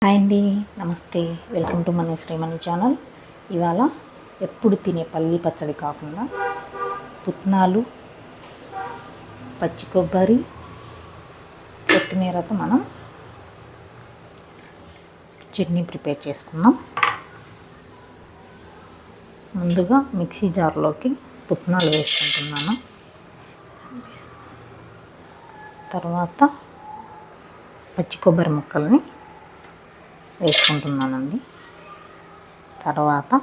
Hi అండి, నమస్తే. Welcome to మన శ్రీమణి ఛానల్. ఇవాళ ఎప్పుడు తినే పల్లి పచ్చడి కాకుండా పుట్నాలు, పచ్చి కొబ్బరి, కొత్తిమీరతో మనం చట్నీ ప్రిపేర్ చేసుకుందాం. ముందుగా మిక్సీ జార్లోకి పుట్నాలు వేసుకుంటున్నాను. తర్వాత పచ్చి కొబ్బరి ముక్కల్ని వేసుకుంటున్నానండి. తర్వాత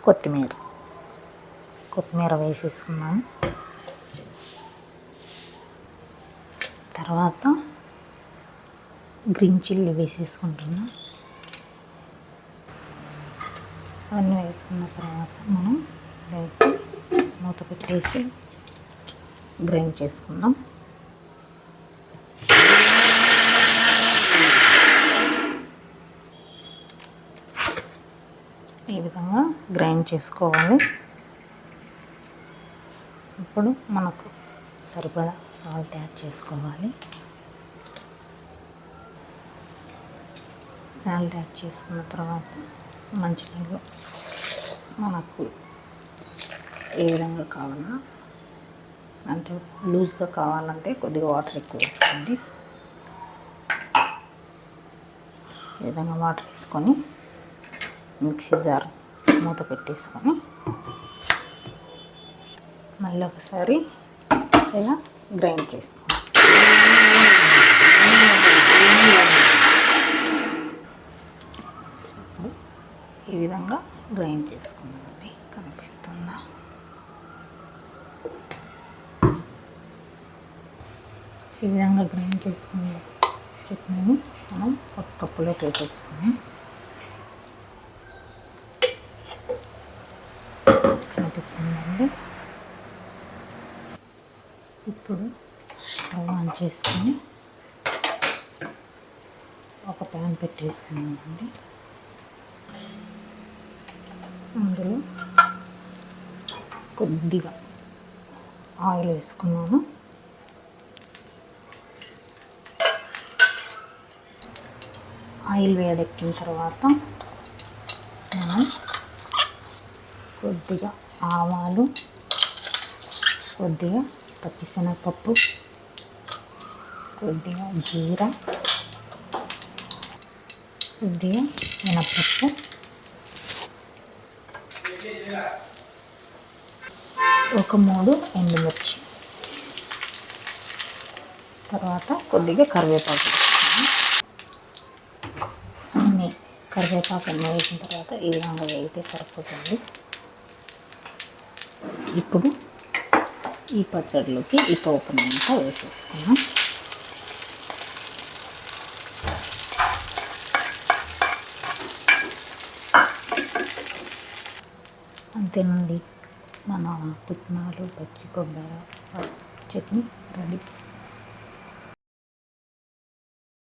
కొత్తిమీర వేసేసుకున్నాను. తర్వాత గ్రీన్ చిల్లీ వేసేసుకుంటున్నాను. అవన్నీ వేసుకున్న తర్వాత మనం మూత పెట్టేసి గ్రైండ్ చేసుకుందాం. ఈ విధంగా గ్రైండ్ చేసుకోవాలి. ఇప్పుడు మనకు సరిపడా సాల్ట్ యాడ్ చేసుకోవాలి. సాల్ట్ యాడ్ చేసుకున్న తర్వాత మంచినీళ్ళు మనకు ఏ విధంగా కావాలన్నా, అంటే లూజ్గా కావాలంటే కొద్దిగా వాటర్ ఎక్కువ వేసుకోండి. ఈ విధంగా వాటర్ వేసుకొని మిక్సీ జార్ మూత పెట్టేసుకొని మళ్ళీ ఒకసారి ఇలా గ్రైండ్ చేసుకోండి. ఈ విధంగా గ్రైండ్ చేసుకున్నామండి. కనిపిస్తుందా? ఈ విధంగా గ్రైండ్ చేసుకున్న చట్నీని మనం ఒక కప్పులో వేసేసుకొని కనిపిస్తుందండి. ఇప్పుడు స్టవ్ ఆన్ చేసుకొని ఒక ప్యాన్ పెట్టేసుకున్నామండి. అందులో కొద్దిగా ఆయిల్ వేసుకున్నాను. ఆయిల్ వేడెక్కిన తర్వాత మనం కొద్దిగా ఆవాలు, కొద్దిగా పచ్చిశనగపప్పు, కొద్దిగా జీరా, కొద్దిగా మినపప్పు, ఒక 3 ఎండుమిర్చి, తర్వాత కొద్దిగా కరివేపాకు వేసుకున్నాను. కరివేపాకు అన్నీ వేసిన తర్వాత ఈ విధంగా వేగితే సరిపోతుంది. ఇప్పుడు ఈ పచ్చడిలోకి ఈ పోపునంతా వేసేసుకున్నాం. అంతేనండి, మన పుట్నాలు, పచ్చి కొబ్బరి చట్నీ రెడీ.